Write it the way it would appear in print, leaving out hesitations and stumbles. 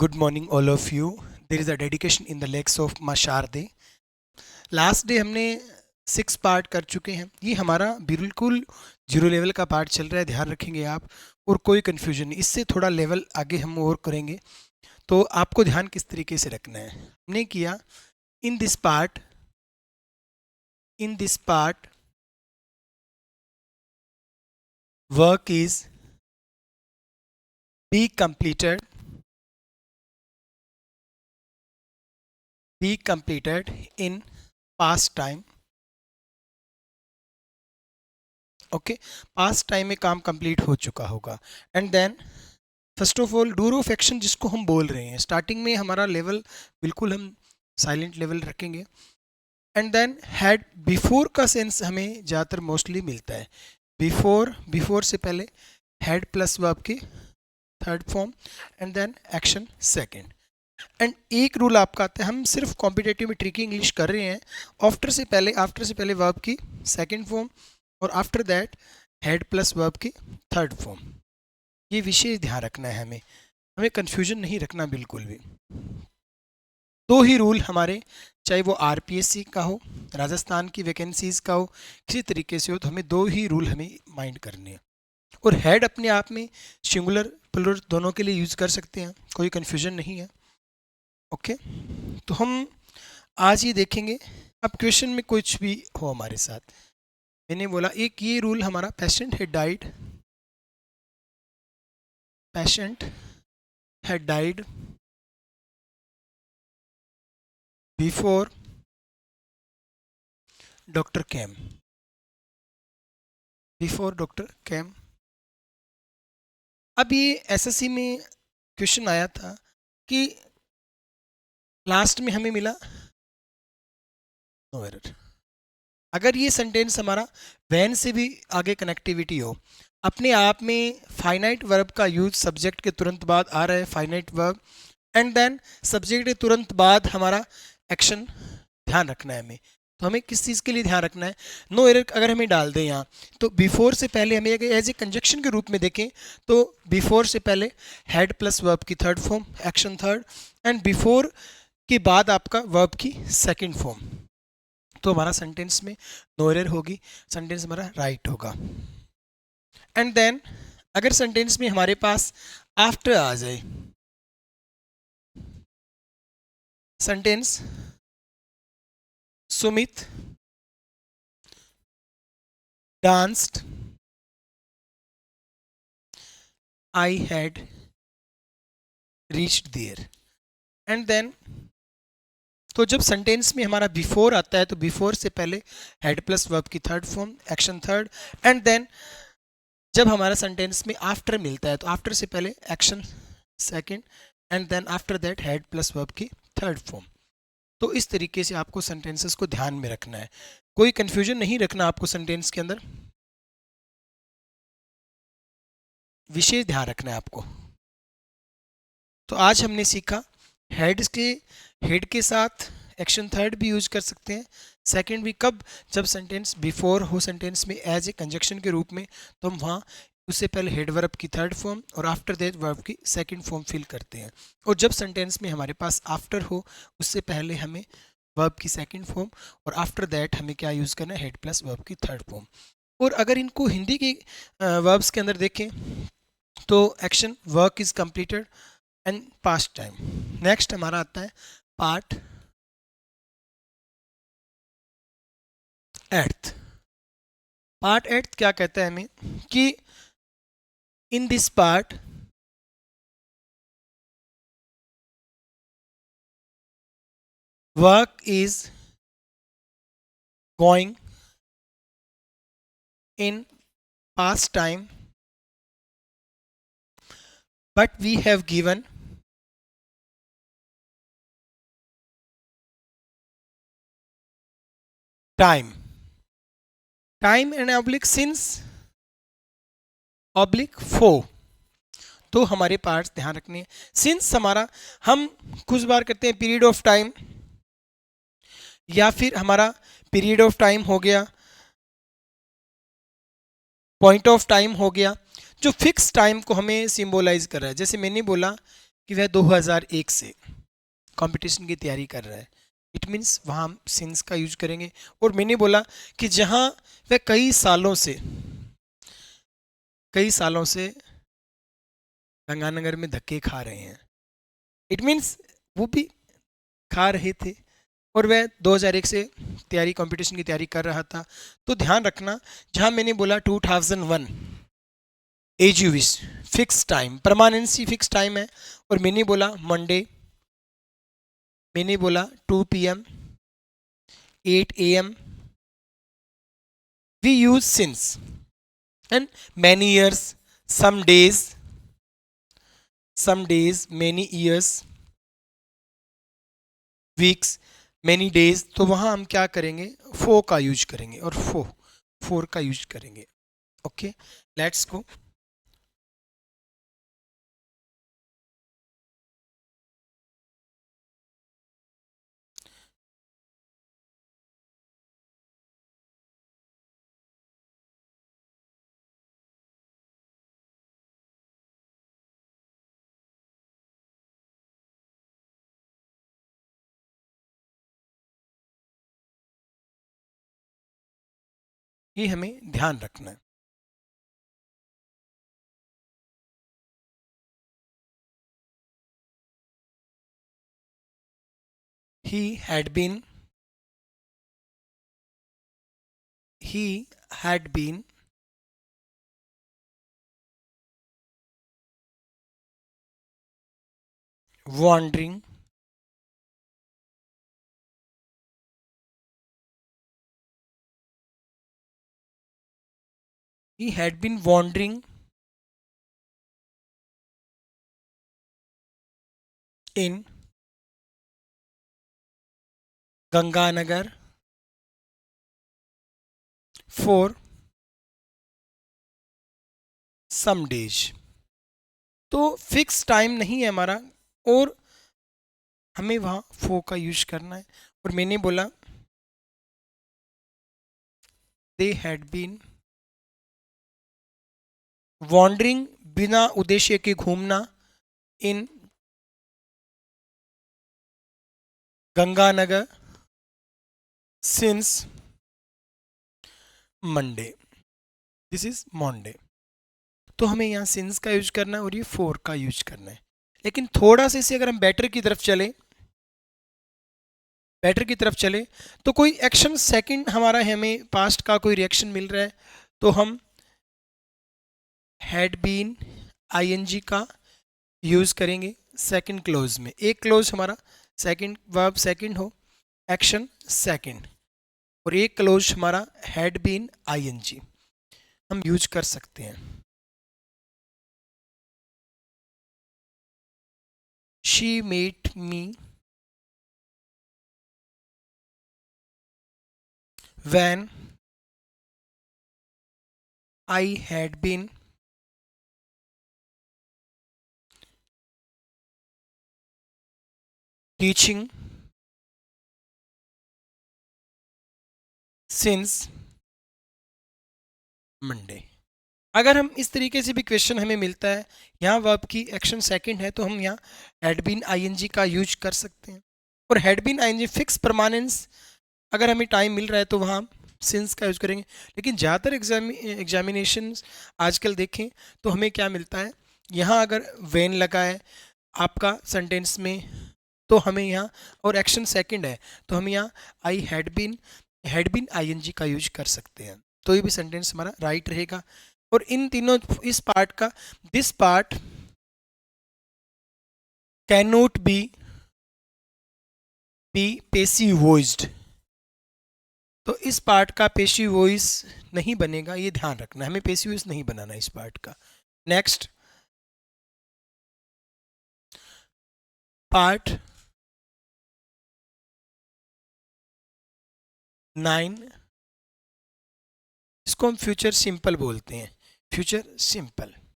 Good morning all of you. There is a dedication in the legs of माँ शारदे. Last day हमने 6 part कर चुके हैं. ये हमारा बिल्कुल जीरो लेवल का पार्ट चल रहा है, ध्यान रखेंगे आप. और कोई कन्फ्यूजन नहीं, इससे थोड़ा लेवल आगे हम और करेंगे. तो आपको ध्यान किस तरीके से रखना है. हमने किया in this part work is be completed in past time. Okay, past time में काम कंप्लीट हो चुका होगा. And then first of all doer of action जिसको हम बोल रहे हैं, स्टार्टिंग में हमारा लेवल बिल्कुल हम साइलेंट लेवल रखेंगे. एंड देन हैड बिफोर का सेंस हमें ज़्यादातर मोस्टली मिलता है. बिफोर से पहले हैड प्लस वर्ब की third form and then action second. And एक रूल आपका आता है, हम सिर्फ कॉम्पिटेटिव में ट्रिकी इंग्लिश कर रहे हैं. आफ्टर से पहले वर्ब की सेकेंड फॉर्म और after that had plus verb की थर्ड फॉर्म. ये विशेष ध्यान रखना है हमें कन्फ्यूजन नहीं रखना बिल्कुल भी. दो ही रूल हमारे, चाहे वो आरपीएससी का हो, राजस्थान की वैकेंसीज का हो, किसी तरीके से हो, तो हमें दो ही रूल हमें माइंड करने हैं. और हेड अपने आप में सिंगुलर प्लुरल दोनों के लिए यूज़ कर सकते हैं, कोई कन्फ्यूजन नहीं है. ओके, तो हम आज ये देखेंगे. अब क्वेश्चन में कुछ भी हो हमारे साथ, मैंने बोला एक ये रूल हमारा, patient had died before doctor केम. अब ये एसएससी में क्वेश्चन आया था कि लास्ट में हमें मिला नो एरर. अगर ये सेंटेंस हमारा वैन से भी आगे कनेक्टिविटी हो, अपने आप में फाइनाइट वर्ब का यूज सब्जेक्ट के तुरंत बाद आ रहा है, finite verb, and then subject के तुरंत बाद हमारा एक्शन, ध्यान रखना है हमें. तो हमें किस चीज़ के लिए ध्यान रखना है, नो एरर अगर हमें डाल दें यहाँ, तो बिफोर से पहले हमें एज ए कंजक्शन के रूप में देखें तो बिफोर से पहले हेड प्लस वर्ब की third form, action third, and before के बाद आपका वर्ब की सेकेंड फॉर्म. तो हमारा सेंटेंस में नो एरर होगी, सेंटेंस हमारा राइट होगा. एंड देन अगर सेंटेंस में हमारे पास आफ्टर आ जाए, sentence Sumit danced I had reached there. And then तो जब सेंटेंस में हमारा बिफोर आता है तो बिफोर से पहले हेड प्लस वर्ब की third form, action third, and then जब हमारा सेंटेंस में आफ्टर मिलता है तो आफ्टर से पहले action second, and then after that had plus verb की थर्ड फॉर्म. तो इस तरीके से आपको सेंटेंसेस को ध्यान में रखना है, कोई कंफ्यूजन नहीं रखना आपको सेंटेंस के अंदर, विशेष ध्यान रखना है आपको. तो आज हमने सीखा हेड के साथ एक्शन थर्ड भी यूज कर सकते हैं, सेकंड भी. कब, जब सेंटेंस बिफोर हो सेंटेंस में एज ए कंजक्शन के रूप में, तो हम वहाँ उससे पहले हेड वर्ब की थर्ड फॉर्म और आफ्टर दैट वर्ब की सेकंड फॉर्म फिल करते हैं. और जब सेंटेंस में हमारे पास आफ्टर हो उससे पहले हमें वर्ब की सेकंड फॉर्म और आफ्टर दैट हमें क्या यूज़ करना है, हेड प्लस वर्ब की थर्ड फॉर्म. और अगर इनको हिंदी के वर्ब्स के अंदर देखें तो action work is completed and past time. Next हमारा आता है पार्ट एट्थ क्या कहता है हमें कि in this part work is going in past time but we have given time and oblique since oblique for. तो हमारे पार्ट्स ध्यान रखने हैं. सिंस हमारा, हम कुछ बार करते हैं पीरियड ऑफ टाइम, या फिर हमारा पीरियड ऑफ टाइम हो गया, पॉइंट ऑफ टाइम हो गया, जो फिक्स टाइम को हमें सिंबलाइज कर रहा है. जैसे मैंने बोला कि वह 2001 से कंपटीशन की तैयारी कर रहा है, इट मीन्स वहाँ हम सिंस का यूज करेंगे। और मैंने बोला कि जहाँ वह कई सालों से गंगानगर में धक्के खा रहे हैं, इट मीन्स वो भी खा रहे थे और वह 2001 से कंपटीशन की तैयारी कर रहा था। तो ध्यान रखना, जहाँ मैंने बोला 2001 as you wish, fix time, permanency fix time है, और मैंने बोला मंडे, मैंने बोला 2 PM 8 AM, we use since, and many years, some days, many years, weeks, many days, तो वहाँ हम क्या करेंगे, फो का यूज करेंगे और फोर का यूज करेंगे। Okay, let's go. ये हमें ध्यान रखना है। he had been he had been wandering he had been wandering in Ganganagar for some days। तो फिक्स टाइम नहीं है हमारा और हमें वहाँ फो का यूज करना है। और मैंने बोला दे हैड बीन वॉन्डरिंग, बिना उद्देश्य के घूमना, in Ganganagar since Monday, this is Monday. तो हमें यहाँ सिंस का यूज करना है और ये फोर का यूज करना है। लेकिन थोड़ा सा इसे अगर हम बेटर की तरफ चले तो कोई एक्शन सेकंड हमारा हमें पास्ट का कोई रिएक्शन मिल रहा है, तो हम हैड बीन आईएनजी का यूज करेंगे सेकंड क्लोज में। एक क्लोज हमारा सेकंड, वर्ब सेकंड हो, एक्शन सेकंड, और एक क्लोज हमारा हैड बीन आईएनजी हम यूज कर सकते हैं। She met me when I had been teaching since Monday। अगर हम इस तरीके से भी क्वेश्चन हमें मिलता है, यहाँ वर्ब की एक्शन सेकंड है, तो हम यहाँ हैड बीन आईएनजी का यूज कर सकते हैं। और had been ING fix permanence, अगर हमें टाइम मिल रहा है तो वहाँ सिंस का यूज करेंगे। लेकिन ज़्यादातर एग्जामिनेशन आजकल देखें तो हमें क्या मिलता है, यहाँ अगर वेन लगा है आपका सेंटेंस में तो हमें यहाँ, और एक्शन सेकंड है तो हम यहाँ आई हैड बीन आईएनजी का यूज कर सकते हैं, तो ये भी सेंटेंस हमारा राइट रहेगा। और इन तीनों, इस पार्ट का, this part can not be passive voiced, तो इस पार्ट का पेसिव वॉइस नहीं बनेगा, ये ध्यान रखना, हमें पेसिव वॉइस नहीं बनाना इस पार्ट का। नेक्स्ट पार्ट 9, इसको हम फ्यूचर सिंपल बोलते हैं, फ्यूचर सिंपल।